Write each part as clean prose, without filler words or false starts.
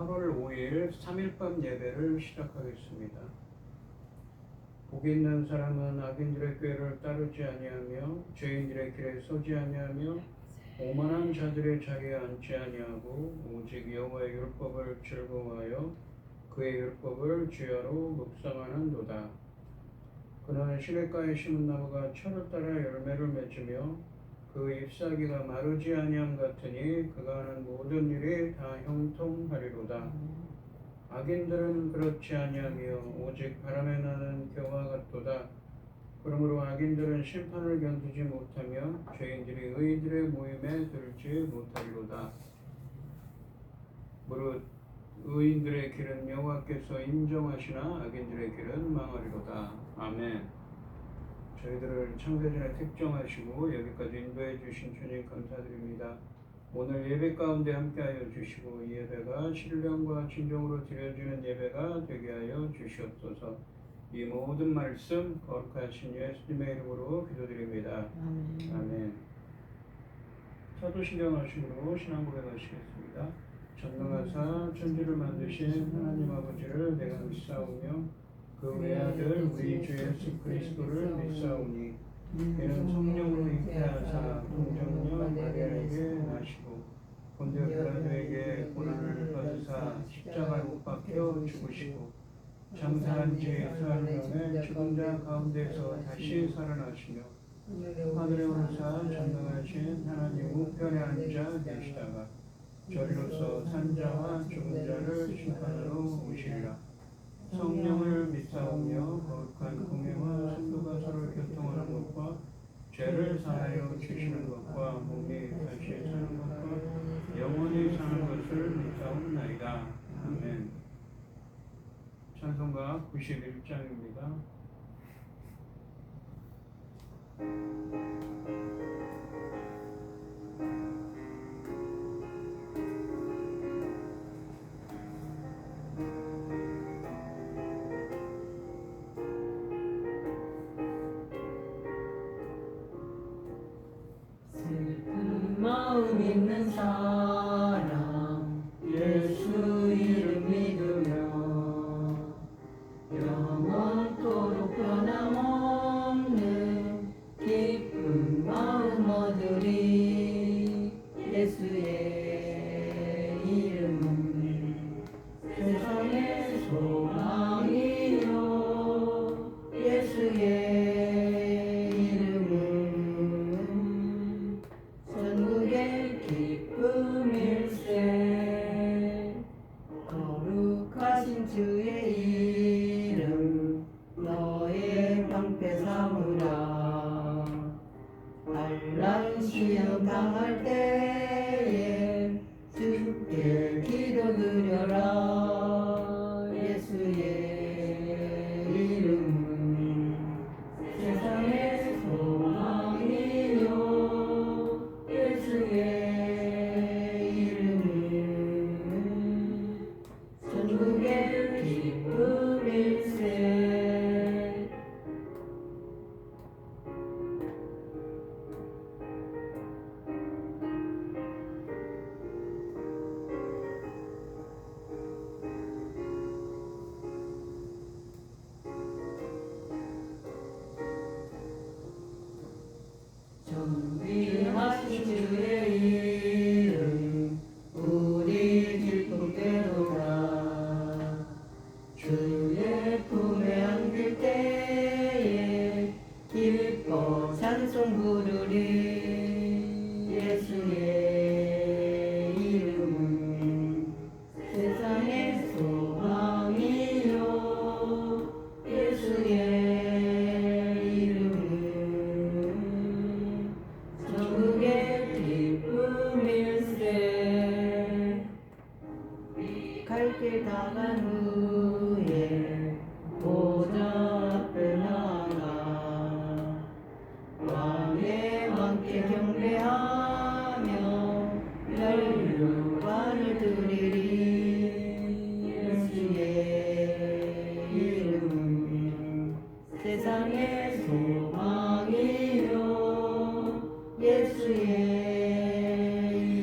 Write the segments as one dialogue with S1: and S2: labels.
S1: 8월 5일 3일밤 예배를 시작하겠습니다. 복이 있는 사람은 악인들의 꾀를 따르지 아니하며 죄인들의 길에 서지 아니하며 오만한 자들의 자리에 앉지 아니하고 오직 여호와의 율법을 즐거워하여 그의 율법을 주야로 묵상하는도다. 그는 시냇가에 심은 나무가 철을 따라 열매를 맺으며 그 잎사귀가 마르지 아니함 같으니 그가 하는 모든 일이 다 형통하리로다. 악인들은 그렇지 아니하며 오직 바람에 나는 겨와 같도다. 그러므로 악인들은 심판을 견디지 못하며 죄인들이 의인들의 모임에 들지 못하리로다. 무릇 의인들의 길은 여호와께서 인정하시나 악인들의 길은 망하리로다. 아멘. 저희들을 창세전에 택정하시고 여기까지 인도해 주신 주님 감사드립니다. 오늘 예배 가운데 함께하여 주시고 이 예배가 신령과 진정으로 드려지는 예배가 되게 하여 주시옵소서. 이 모든 말씀 거룩하신 예수님의 이름으로 기도드립니다. 아멘. 사도신경 하심으로 신앙 고백하시겠습니다. 전능하사 천지를 만드신 하나님 아버지를 내가 믿사오며 그 외아들 우리 주 예수 그리스도를 믿사오니 이는 성령으로 잉태하사 동정녀 마리아에게 나시고 본디오 빌라도에게 고난을 받으사 십자가에 못 박혀 죽으시고 장사한 지 사흘 만에 죽은 자 가운데서 다시 살아나시며 하늘에 오르사 전능하신 하나님 우편에 앉아 계시다가 저리로서 산자와 죽은 자를 심판하러 오시리라. 성령을 믿사오며 거룩한 공예와 성도가 서로 교통하는 것과 죄를 사하여 주시는 것과 몸이 다시 사는 것과 영원히 사는 것을 믿사옵나이다. 아멘. 찬송가 91장입니다.
S2: 마음 있는 사람 예수 이름 믿으며 영원토록 변함없는 기쁜 마음 얻으리. 예수의 이름은 세상의 소망이요 예수의 주의 이름 너의 방패 삼으라. 환난 시험 당할 때에 주께 기도드려라. 예수의 이름은 세상의 소망이요 예수의 존귀하신 주의 이름 우리 기쁘게노라. 주의 품에 안길 때에 기뻐 찬송 부르리. 예수의 이름은 세상의 소망이요 예수의 갈 다간 후에 보좌 앞에 나가 왕의 왕께 경배하며 멸류관을 드리리. 예수의 이름은 세상의 소망이요 예수의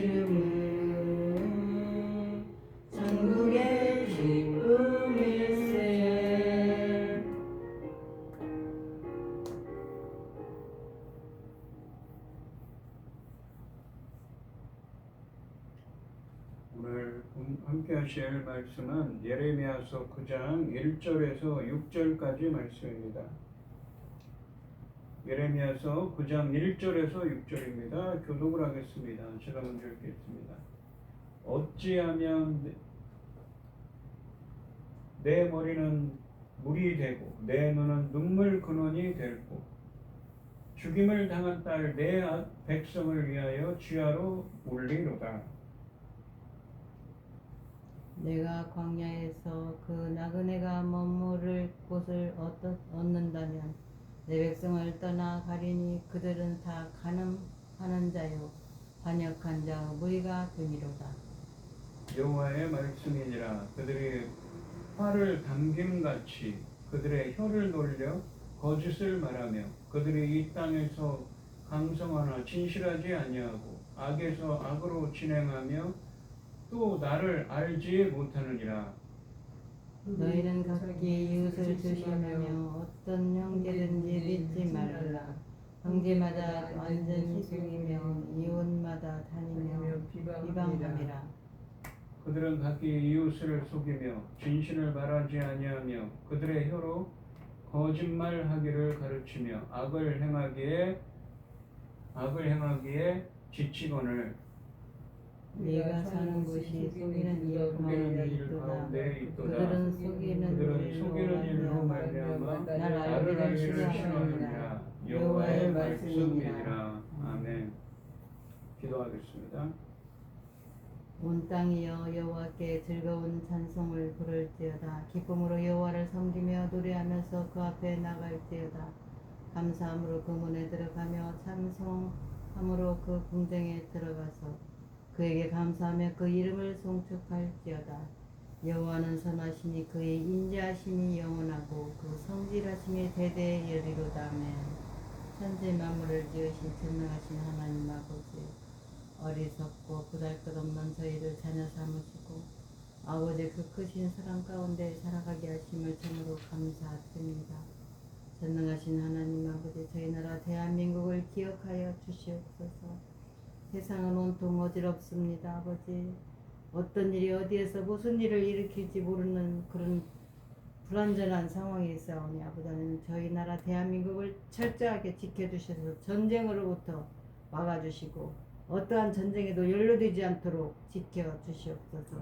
S2: 이름은 천국의
S1: 묵상하실 말씀은 예레미야서 9장 1절에서 6절까지 말씀입니다. 예레미야서 9장 1절에서 6절입니다. 교독을 하겠습니다. 제가 먼저 읽겠습니다. 어찌하면 내 머리는 물이 되고 내 눈은 눈물 근원이 될고 죽임을 당한 딸 내 백성을 위하여 쥐하로 울리로다.
S2: 내가 광야에서 그 나그네가 머무를 곳을 얻는다면 내 백성을 떠나 가리니 그들은 다 간음하는 자요 반역한 자의 무리가 되미로다.
S1: 여호와의 말씀이니라. 그들이 화를 담김같이 그들의 혀를 놀려 거짓을 말하며 그들이 이 땅에서 강성하나 진실하지 아니하고 악에서 악으로 진행하며 또 나를 알지 못하느니라.
S2: 너희는 각기 이웃을 조심하며 어떤 형제든지 믿지 말라. 형제마다 완전히 속이며 이웃마다 다니며 비방함이라.
S1: 그들은 각기 이웃을 속이며 진실을 말하지 아니하며 그들의 혀로 거짓말하기를 가르치며 악을 행하기에 지치거늘.
S2: 네가 사는 곳이 속이는 일 가운데 있도다. 그들은 속이는 일로 말미암아 나를 알기를 싫어하느니라. 여호와의 말씀이니라.
S1: 아멘. 기도하겠습니다.
S2: 온 땅이여 여호와께 즐거운 찬송을 부를지어다. 기쁨으로 여호와를 섬기며 노래하면서 그 앞에 나갈지어다. 감사함으로 그 문에 들어가며 찬송함으로 그 궁정에 들어가서 그에게 감사하며 그 이름을 송축할지어다. 여호와는 선하시니 그의 인자하심이 영원하고 그 성질하심이 대대에 이르리로다. 아멘. 천지 만물을 지으신 전능하신 하나님 아버지, 어리석고 보잘것없는 저희를 자녀 삼으시고 아버지 그 크신 사랑 가운데 살아가게 하심을 참으로 감사드립니다. 전능하신 하나님 아버지, 저희 나라 대한민국을 기억하여 주시옵소서. 세상은 온통 어지럽습니다. 아버지, 어떤 일이 어디에서 무슨 일을 일으킬지 모르는 그런 불안전한 상황이 있사오니 아버지는 저희 나라 대한민국을 철저하게 지켜주셔서 전쟁으로부터 막아주시고 어떠한 전쟁에도 연루되지 않도록 지켜주시옵소서.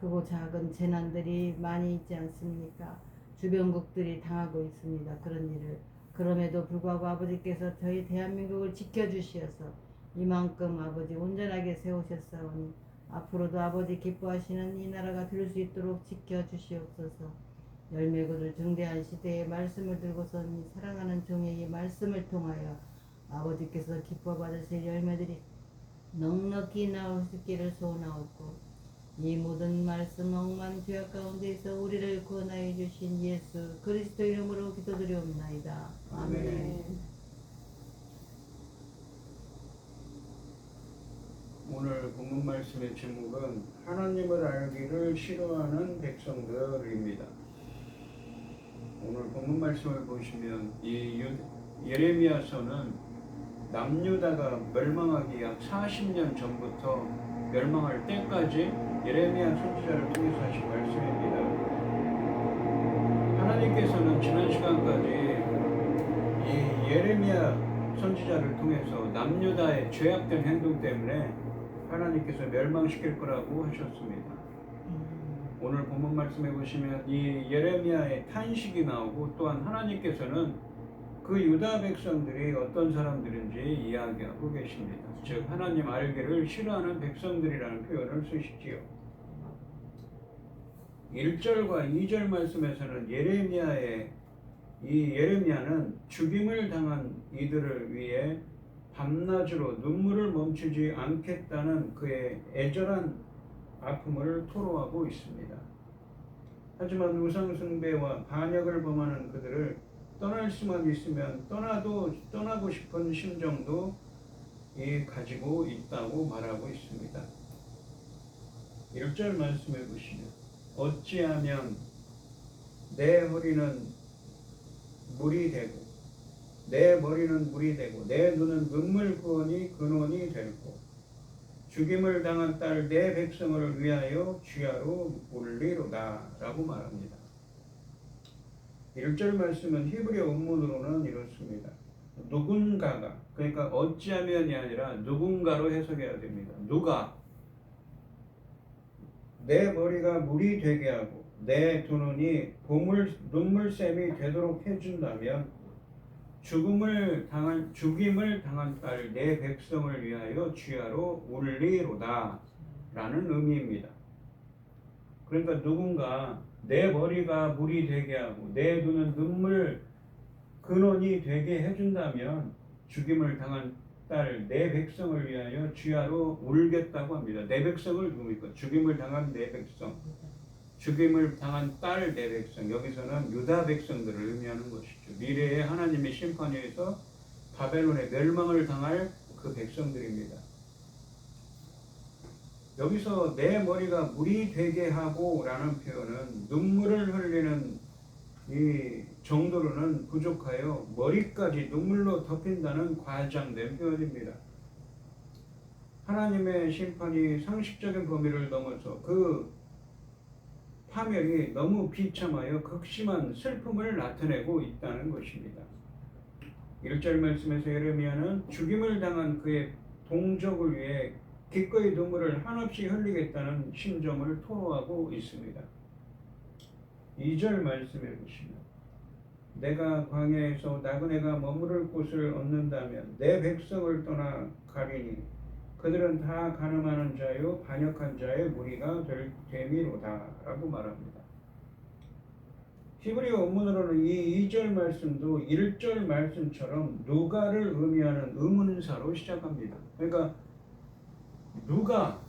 S2: 크고 작은 재난들이 많이 있지 않습니까? 주변국들이 당하고 있습니다. 그런 일을. 그럼에도 불구하고 아버지께서 저희 대한민국을 지켜주시어서 이만큼 아버지 온전하게 세우셨사오니 앞으로도 아버지 기뻐하시는 이 나라가 될 수 있도록 지켜주시옵소서. 열매 거둘 중대한 시대에 말씀을 들고서 사랑하는 종의 이 말씀을 통하여 아버지께서 기뻐 받으실 열매들이 넉넉히 나올 수 있기를 소원하옵고 이 모든 말씀 억만 죄악 가운데에서 우리를 구원하여 주신 예수 그리스도 이름으로 기도드리옵나이다. 아멘.
S1: 오늘 본문 말씀의 제목은 하나님을 알기를 싫어하는 백성들입니다. 오늘 본문 말씀을 보시면 이 예레미야서는 남유다가 멸망하기 약 40년 전부터 멸망할 때까지 예레미야 선지자를 통해서 하신 말씀입니다. 하나님께서는 지난 시간까지 이 예레미야 선지자를 통해서 남유다의 죄악된 행동 때문에 하나님께서 멸망시킬 거라고 하셨습니다. 오늘 본문 말씀해 보시면 이 예레미야의 탄식이 나오고 또한 하나님께서는 그 유다 백성들이 어떤 사람들인지 이야기하고 계십니다. 즉 하나님 알기를 싫어하는 백성들이라는 표현을 쓰시지요. 1절과 2절 말씀에서는 예레미야는 죽임을 당한 이들을 위해 밤낮으로 눈물을 멈추지 않겠다는 그의 애절한 아픔을 토로하고 있습니다. 하지만 우상숭배와 반역을 범하는 그들을 떠날 수만 있으면 떠나고 싶은 심정도 가지고 있다고 말하고 있습니다. 1절 말씀해 보시면 어찌하면 내 허리는 물이 되고 내 머리는 물이 되고 내 눈은 눈물 근원이 되고 죽임을 당한 딸 내 백성을 위하여 주야로 올리로다 라고 말합니다. 1절 말씀은 히브리어 원문으로는 이렇습니다. 누군가가, 그러니까 어찌하면이 아니라 누군가로 해석해야 됩니다. 누가 내 머리가 물이 되게 하고 내 두 눈이 눈물샘이 되도록 해준다면 죽임을 당한 딸 내 백성을 위하여 주야로 울리로다 라는 의미입니다. 그러니까 누군가 내 머리가 물이 되게 하고 내 눈은 눈물 근원이 되게 해준다면 죽임을 당한 딸 내 백성을 위하여 주야로 울겠다고 합니다. 내 백성을 누굽니까? 죽임을 당한 내 백성, 죽임을 당한 딸 내 백성, 여기서는 유다 백성들을 의미하는 것이죠. 미래에 하나님의 심판에 의해서 바벨론의 멸망을 당할 그 백성들입니다. 여기서 내 머리가 물이 되게 하고 라는 표현은 눈물을 흘리는 이 정도로는 부족하여 머리까지 눈물로 덮인다는 과장된 표현입니다. 하나님의 심판이 상식적인 범위를 넘어서 그 파멸이 너무 비참하여 극심한 슬픔을 나타내고 있다는 것입니다. 1절 말씀에서 예레미야는 죽임을 당한 그의 동족을 위해 기꺼이 눈물을 한없이 흘리겠다는 심정을 토로하고 있습니다. 2절 말씀에 보시면 내가 광야에서 나그네가 머무를 곳을 얻는다면 내 백성을 떠나 가리니 그들은 다 가늠하는 자요 반역한 자의 무리가 됨이로다 라고 말합니다. 히브리 원문으로는 이 2절 말씀도 1절 말씀처럼 누가를 의미하는 의문사로 시작합니다. 그러니까 누가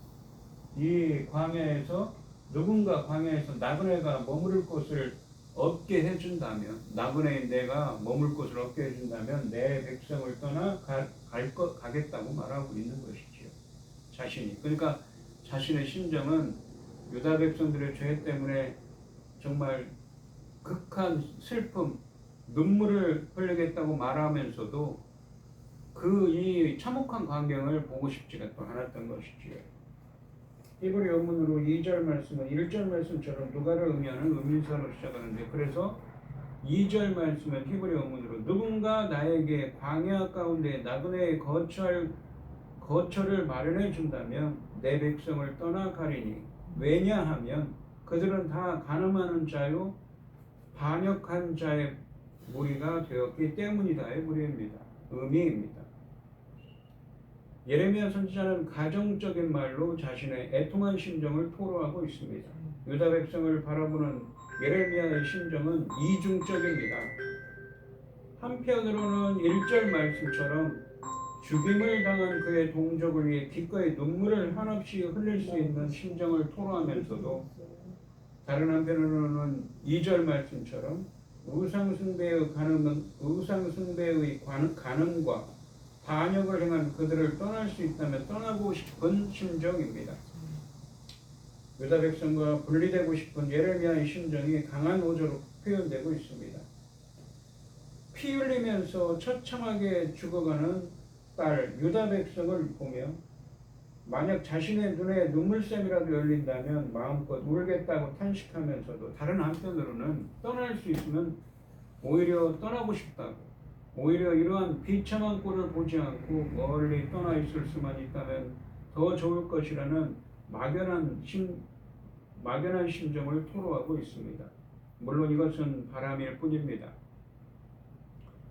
S1: 이 광야에서 누군가 광야에서 나그네가 머무를 곳을 얻게 해준다면, 나그네인 내가 머물 곳을 얻게 해준다면 내 백성을 떠나 가겠다고 말하고 있는 것이지요. 자신이. 그러니까 자신의 심정은 유다 백성들의 죄 때문에 정말 극한 슬픔, 눈물을 흘리겠다고 말하면서도 그 이 참혹한 광경을 보고 싶지가 또 않았던 것이지요. 히브리 원문으로 2절 말씀은 1절 말씀처럼 누가를 의미하는 의문사로 시작하는데, 그래서 2절 말씀은 히브리 원문으로 누군가 나에게 광야 가운데 나그네의 거처를 마련해 준다면 내 백성을 떠나 가리니, 왜냐하면 그들은 다 간음하는 자요 반역한 자의 무리가 되었기 때문이다의 의미입니다. 예레미야 선지자는 가정적인 말로 자신의 애통한 심정을 토로하고 있습니다. 유다 백성을 바라보는 예레미야의 심정은 이중적입니다. 한편으로는 1절 말씀처럼 죽임을 당한 그의 동족을 위해 기꺼이 눈물을 한없이 흘릴 수 있는 심정을 토로하면서도, 다른 한편으로는 2절 말씀처럼 우상숭배의 간음과 반역을 행한 그들을 떠날 수 있다면 떠나고 싶은 심정입니다. 유다 백성과 분리되고 싶은 예레미야의 심정이 강한 어조로 표현되고 있습니다. 피 흘리면서 처참하게 죽어가는 딸 유다 백성을 보며 만약 자신의 눈에 눈물샘이라도 열린다면 마음껏 울겠다고 탄식하면서도, 다른 한편으로는 떠날 수 있으면 오히려 떠나고 싶다고, 오히려 이러한 비참한 꼴을 보지 않고 멀리 떠나 있을 수만 있다면 더 좋을 것이라는 막연한 심정을 토로하고 있습니다. 물론 이것은 바람일 뿐입니다.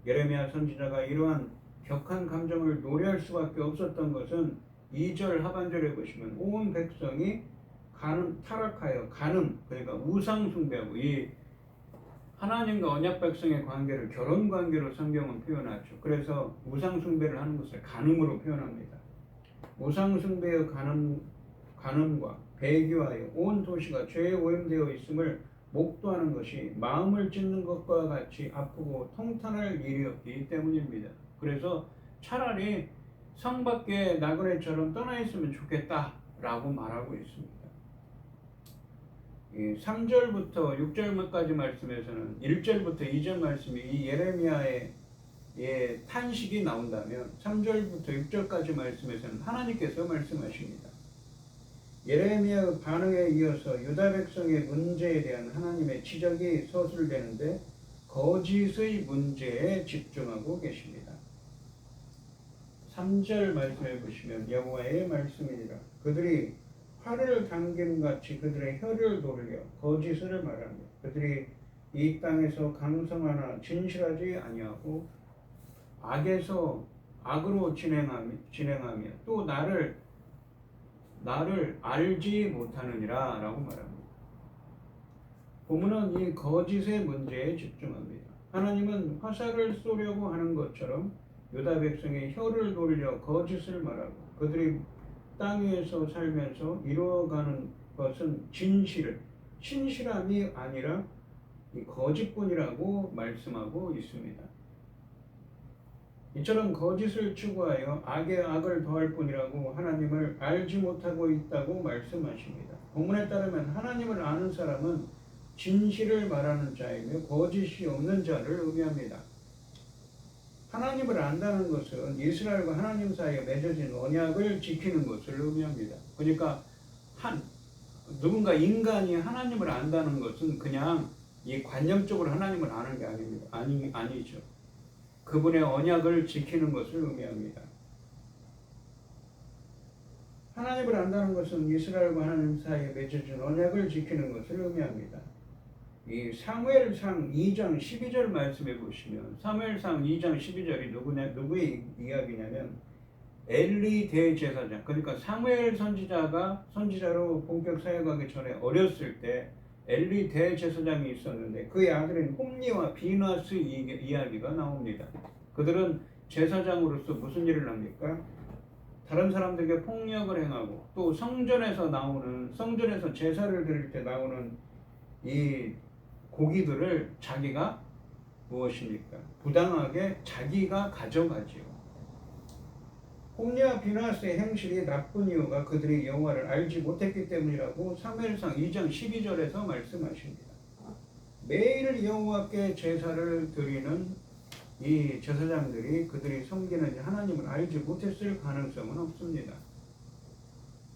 S1: 예레미야 선지자가 이러한 격한 감정을 노래할 수밖에 없었던 것은 2절 하반절에 보시면 온 백성이 타락하여 그러니까 우상 숭배하고, 이 하나님과 언약 백성의 관계를 결혼 관계로 성경은 표현하죠. 그래서 우상 숭배를 하는 것을 간음으로 표현합니다. 우상 숭배의 간음과 배교하여 온 도시가 죄에 오염되어 있음을 목도하는 것이 마음을 찢는 것과 같이 아프고 통탄할 일이었기 때문입니다. 그래서 차라리 성 밖에 나그네처럼 떠나 있으면 좋겠다라고 말하고 있습니다. 3절부터 6절까지 말씀에서는 1절부터 2절 말씀이 이 예레미야의 예, 탄식이 나온다면 3절부터 6절까지 말씀에서는 하나님께서 말씀하십니다. 예레미야의 반응에 이어서 유다 백성의 문제에 대한 하나님의 지적이 서술되는데 거짓의 문제에 집중하고 계십니다. 3절 말씀해 보시면 여호와의 말씀이니라. 그들이 활을 당김같이 그들의 혀를 돌려 거짓을 말합니다. 그들이 이 땅에서 강성하나 진실하지 아니하고 악에서 악으로 진행하며 또 나를 알지 못하느니라 라고 말합니다. 본문은 이 거짓의 문제에 집중합니다. 하나님은 화살을 쏘려고 하는 것처럼 유다 백성의 혀를 돌려 거짓을 말하고 그들이 땅 위에서 살면서 이루어가는 것은 신실함이 아니라 이 거짓뿐이라고 말씀하고 있습니다. 이처럼 거짓을 추구하여 악에 악을 더할 뿐이라고 하나님을 알지 못하고 있다고 말씀하십니다. 본문에 따르면 하나님을 아는 사람은 진실을 말하는 자이며 거짓이 없는 자를 의미합니다. 하나님을 안다는 것은 이스라엘과 하나님 사이에 맺어진 언약을 지키는 것을 의미합니다. 그러니까 누군가 인간이 하나님을 안다는 것은 그냥 이 관념적으로 하나님을 아는 게 아닙니다. 아니죠. 그분의 언약을 지키는 것을 의미합니다. 하나님을 안다는 것은 이스라엘과 하나님 사이에 맺어진 언약을 지키는 것을 의미합니다. 이 사무엘상 2장 12절 말씀해 보시면 사무엘상 2장 12절이 누구의 이야기냐면 엘리 대제사장, 그러니까 사무엘 선지자로 본격 사역하기 전에 어렸을 때 엘리 대제사장이 있었는데 그의 아들인 홈니와 비나스 이야기가 나옵니다. 그들은 제사장으로서 무슨 일을 합니까? 다른 사람들에게 폭력을 행하고 또 성전에서 제사를 드릴 때 나오는 이 고기들을 자기가 무엇입니까? 부당하게 자기가 가져가지요. 홈니와 비나스의 행실이 나쁜 이유가 그들이 여호와를 알지 못했기 때문이라고 사무엘상 2장 12절에서 말씀하십니다. 매일 여호와께 제사를 드리는 이 제사장들이 그들이 섬기는 하나님을 알지 못했을 가능성은 없습니다.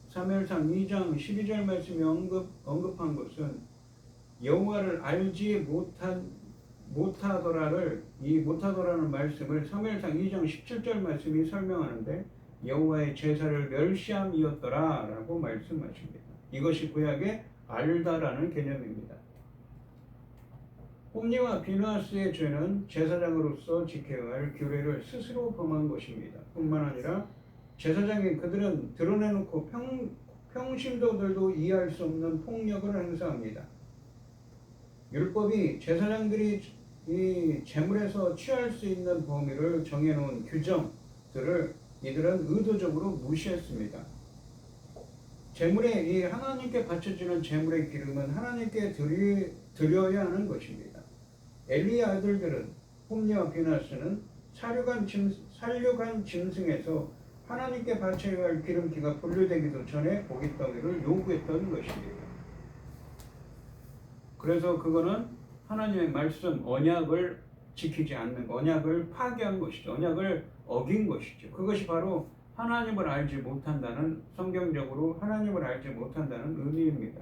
S1: 사무엘상 2장 12절 말씀이 언급한 것은 여호와를 알지 못하더라는 말씀을 사무엘상 2장 17절 말씀이 설명하는데 여호와의 제사를 멸시함이었더라 라고 말씀하십니다. 이것이 구약의 알다라는 개념입니다. 홈니와 비나스의 죄는 제사장으로서 지켜야 할 규례를 스스로 범한 것입니다. 뿐만 아니라 제사장인 그들은 드러내놓고 평신도들도 이해할 수 없는 폭력을 행사합니다. 율법이 제사장들이 이 제물에서 취할 수 있는 범위를 정해놓은 규정들을 이들은 의도적으로 무시했습니다. 이 하나님께 바쳐지는 제물의 기름은 하나님께 드려야 하는 것입니다. 엘리의 아들들은 홈니와 비나스는 살육한 짐승에서 하나님께 바쳐야 할 기름기가 분류되기도 전에 고깃덩이를 요구했던 것입니다. 그래서 그거는 하나님의 말씀, 언약을 지키지 않는, 언약을 파괴한 것이죠. 언약을 어긴 것이죠. 그것이 바로 하나님을 알지 못한다는, 성경적으로 하나님을 알지 못한다는 의미입니다.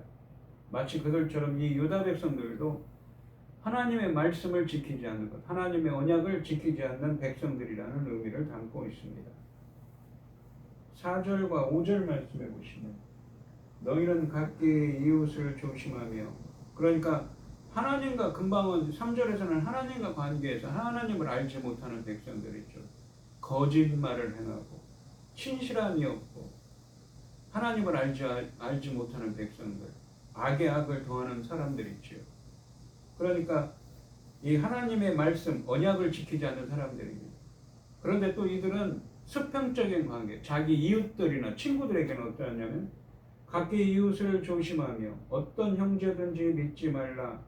S1: 마치 그들처럼 이 유다 백성들도 하나님의 말씀을 지키지 않는 것, 하나님의 언약을 지키지 않는 백성들이라는 의미를 담고 있습니다. 4절과 5절 말씀해 보시면 너희는 각기 이웃을 조심하며, 그러니까 하나님과, 금방은 3절에서는 하나님과 관계에서 하나님을 알지 못하는 백성들이죠. 거짓말을 행하고 신실함이 없고 하나님을 알지 못하는 백성들, 악에 악을 더하는 사람들이지요. 그러니까 이 하나님의 말씀, 언약을 지키지 않는 사람들입니다. 그런데 또 이들은 수평적인 관계, 자기 이웃들이나 친구들에게는 어떠하냐면 각기 이웃을 조심하며 어떤 형제든지 믿지 말라.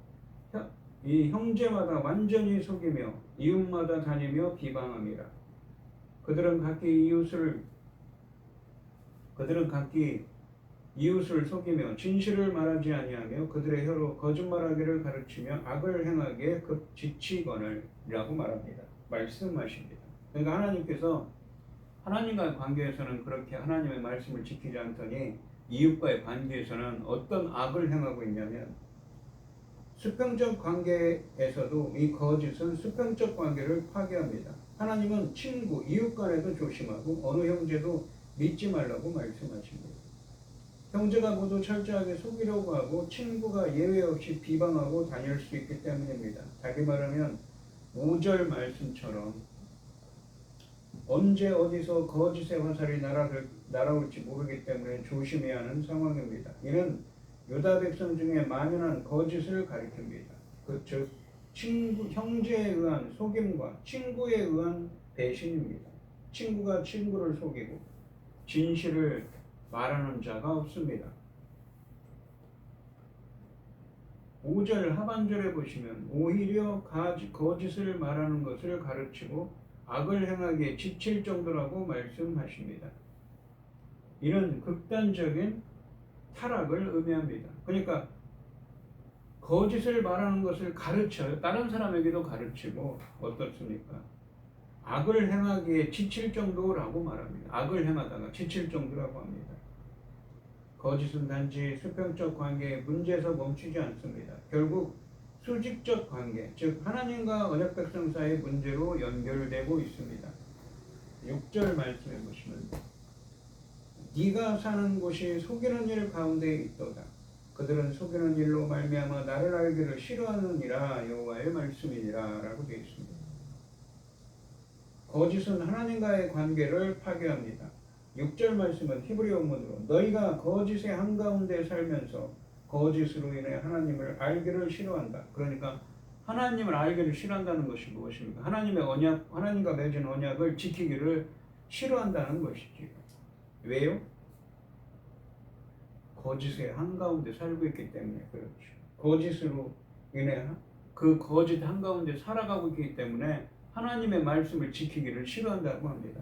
S1: 이 형제마다 완전히 속이며 이웃마다 다니며 비방함이라. 그들은 각기 이웃을 속이며 진실을 말하지 아니하며 그들의 혀로 거짓말하기를 가르치며 악을 행하기에 급 지치거늘이라고 말합니다. 말씀하십니다. 그러니까 하나님께서 하나님과의 관계에서는 그렇게 하나님의 말씀을 지키지 않더니 이웃과의 관계에서는 어떤 악을 행하고 있냐면 수평적 관계에서도 이 거짓은 수평적 관계를 파괴합니다. 하나님은 친구, 이웃 간에도 조심하고 어느 형제도 믿지 말라고 말씀하십니다. 형제가 모두 철저하게 속이려고 하고 친구가 예외 없이 비방하고 다닐 수 있기 때문입니다. 다시 말하면 5절 말씀처럼 언제 어디서 거짓의 화살이 날아올지 모르기 때문에 조심해야 하는 상황입니다. 이는 유다 백성 중에 만연한 거짓을 가리킵니다. 즉 형제에 의한 속임과 친구에 의한 배신입니다. 친구가 친구를 속이고 진실을 말하는 자가 없습니다. 5절 하반절에 보시면 오히려 거짓을 말하는 것을 가르치고 악을 행하기에 지칠 정도라고 말씀하십니다. 이는 극단적인 타락을 의미합니다. 그러니까 거짓을 말하는 것을 가르쳐요. 다른 사람에게도 가르치고 어떻습니까? 악을 행하기에 지칠 정도라고 말합니다. 악을 행하다가 지칠 정도라고 합니다. 거짓은 단지 수평적 관계의 문제에서 멈추지 않습니다. 결국 수직적 관계, 즉 하나님과 언약 백성 사이의 문제로 연결되고 있습니다. 6절 말씀해 보시면 네가 사는 곳이 속이는 일 가운데 있도다. 그들은 속이는 일로 말미암아 나를 알기를 싫어하느니라 여호와의 말씀이니라 라고 되어 있습니다. 거짓은 하나님과의 관계를 파괴합니다. 6절 말씀은 히브리 원문으로 너희가 거짓의 한가운데 살면서 거짓으로 인해 하나님을 알기를 싫어한다. 그러니까 하나님을 알기를 싫어한다는 것이 무엇입니까? 하나님의 언약, 하나님과 맺은 언약을 지키기를 싫어한다는 것이지요. 왜요? 거짓의 한가운데 살고 있기 때문에 그렇죠. 거짓으로 인해 그 거짓 한가운데 살아가고 있기 때문에 하나님의 말씀을 지키기를 싫어한다고 합니다.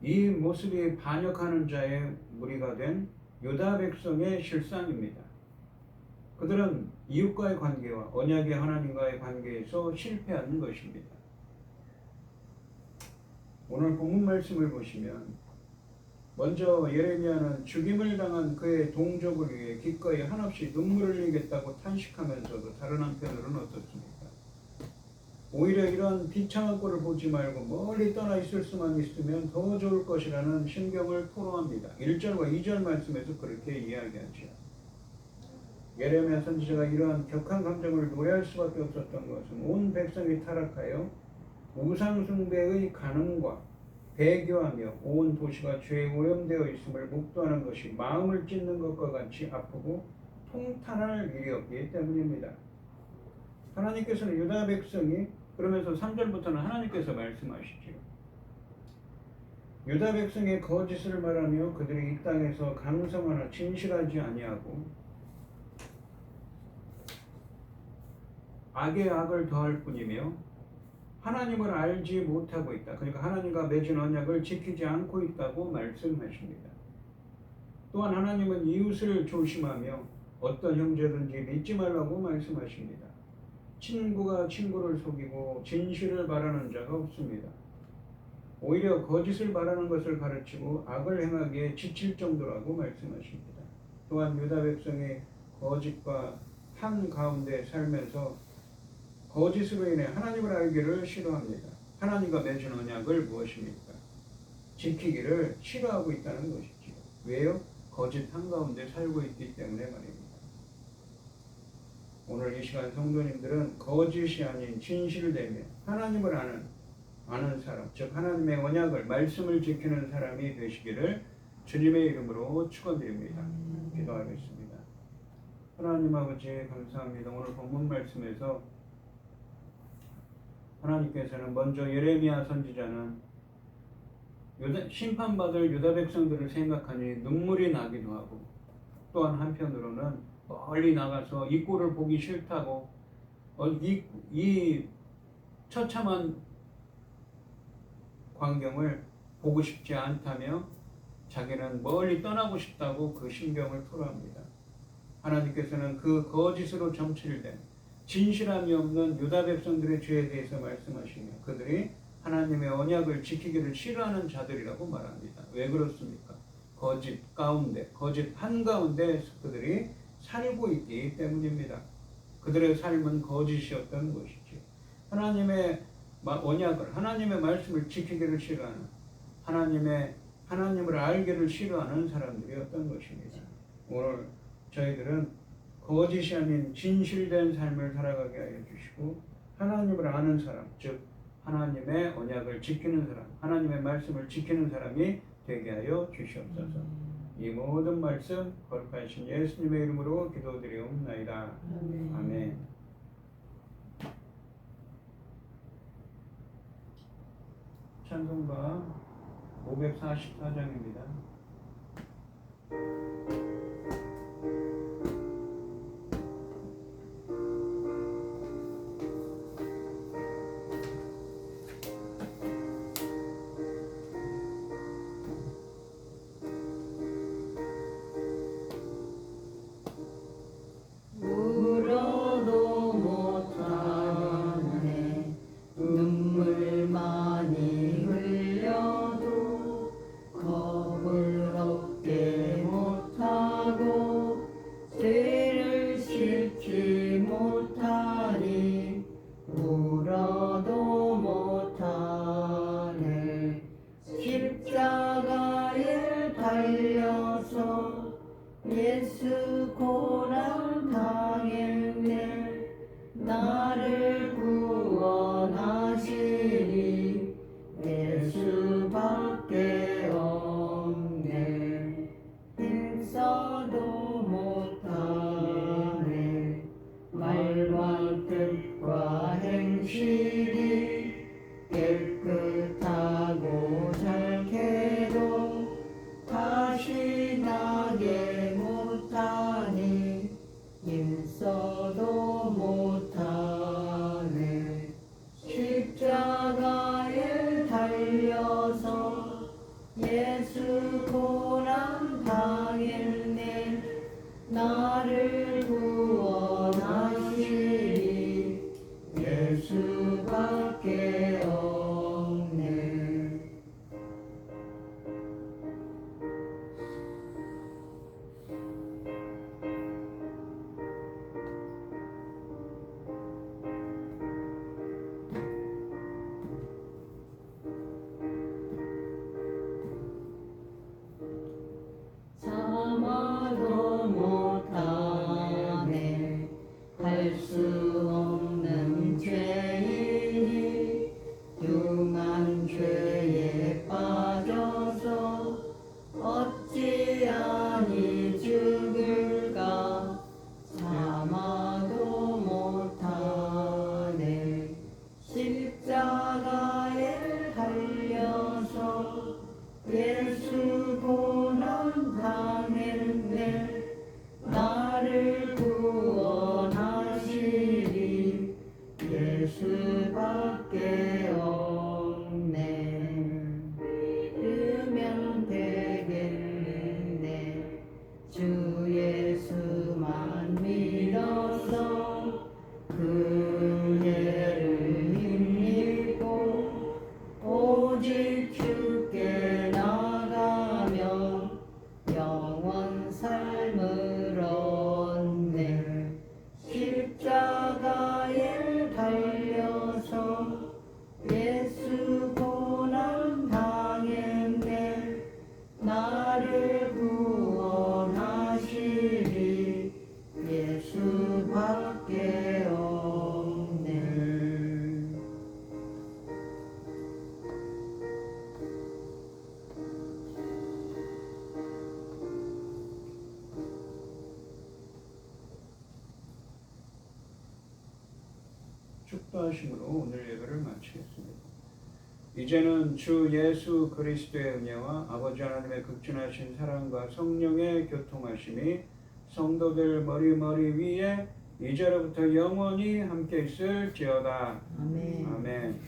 S1: 이 모습이 반역하는 자의 무리가 된 유다 백성의 실상입니다. 그들은 이웃과의 관계와 언약의 하나님과의 관계에서 실패하는 것입니다. 오늘 본문 말씀을 보시면 먼저 예레미야는 죽임을 당한 그의 동족을 위해 기꺼이 한없이 눈물을 흘리겠다고 탄식하면서도 다른 한편으로는 어떻습니까? 오히려 이런 비참한 꼴을 보지 말고 멀리 떠나 있을 수만 있으면 더 좋을 것이라는 심경을 토로합니다. 1절과 2절 말씀에서 그렇게 이야기하죠. 예레미야 선지자가 이러한 격한 감정을 노래할 수밖에 없었던 것은 온 백성이 타락하여 우상숭배의 간음과 배교하며 온 도시가 죄에 오염되어 있음을 목도하는 것이 마음을 찢는 것과 같이 아프고 통탄할 일이었기 때문입니다. 하나님께서는 유다 백성이 그러면서 3절부터는 하나님께서 말씀하시죠. 유다 백성의 거짓을 말하며 그들이 이 땅에서 강성하나 진실하지 아니하고 악에 악을 더할 뿐이며 하나님을 알지 못하고 있다. 그러니까 하나님과 맺은 언약을 지키지 않고 있다고 말씀하십니다. 또한 하나님은 이웃을 조심하며 어떤 형제든지 믿지 말라고 말씀하십니다. 친구가 친구를 속이고 진실을 말하는 자가 없습니다. 오히려 거짓을 말하는 것을 가르치고 악을 행하기에 지칠 정도라고 말씀하십니다. 또한 유다 백성의 거짓과 한 가운데 살면서 거짓으로 인해 하나님을 알기를 싫어합니다. 하나님과 맺은 언약을 무엇입니까? 지키기를 싫어하고 있다는 것이지요. 왜요? 거짓 한가운데 살고 있기 때문에 말입니다. 오늘 이 시간 성도님들은 거짓이 아닌 진실되며 하나님을 아는 사람, 즉 하나님의 언약을, 말씀을 지키는 사람이 되시기를 주님의 이름으로 축원드립니다. 기도하겠습니다. 하나님 아버지 감사합니다. 오늘 본문 말씀에서 하나님께서는 먼저 예레미야 선지자는 심판받을 유다 백성들을 생각하니 눈물이 나기도 하고 또한 한편으로는 멀리 나가서 이 꼴을 보기 싫다고 이 처참한 광경을 보고 싶지 않다며 자기는 멀리 떠나고 싶다고 그 심경을 토로합니다. 하나님께서는 그 거짓으로 점칠된 진실함이 없는 유다 백성들의 죄에 대해서 말씀하시며 그들이 하나님의 언약을 지키기를 싫어하는 자들이라고 말합니다. 왜 그렇습니까? 거짓 가운데, 거짓 한가운데 그들이 살고 있기 때문입니다. 그들의 삶은 거짓이었던 것이죠. 하나님의 언약을, 하나님의 말씀을 지키기를 싫어하는, 하나님을 알기를 싫어하는 사람들이었던 것입니다. 오늘 저희들은 거짓이 아닌 진실된 삶을 살아가게 하여 주시고 하나님을 아는 사람, 즉 하나님의 언약을 지키는 사람, 하나님의 말씀을 지키는 사람이 되게 하여 주시옵소서. 이 모든 말씀 거룩하신 예수님의 이름으로 기도드리옵나이다. 아멘. 찬송가 544장입니다.
S2: 울어도 못하네 눈물 많이 흘려도 겁을 얻게 못하고 죄를 씻지 못하니 울어도 못하네 십자가에 달려서 예수 고난 당했네 나를 구원하시니 예수밖에 없네 힘써도 못하네 말과 뜻과 행실이 깨끗하고 잘게도 다시 나게 못하니 힘써도 못하네 십자가에 달려서 예수 고난 당했네 나를 구원하시니 예수밖에 없네 참아도 못하네 할 수 없는 죄이니 흉한 죄에 빠져서 어찌 아니 죽을까 참아도 못하네 십자가에 달려서 예수 고난 당했네 나를 구원하시니 예수밖에 없네 믿으면 되겠네 주 예수만 믿어서 그 은혜를 힘입고 오직 주께 나가면 영원 삶을 얻네 십자가에 달려서 예수 고난 당했네 나를 구원하시니 예수밖에 없네
S1: 축도하심으로 오늘 예배를 마치겠습니다. 이제는 주 예수 그리스도의 은혜와 아버지 하나님의 극진하신 사랑과 성령의 교통하심이 성도들 머리 위에 이제로부터 영원히 함께 있을지어다.
S2: 아멘.
S1: 아멘.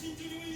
S3: 당신 길을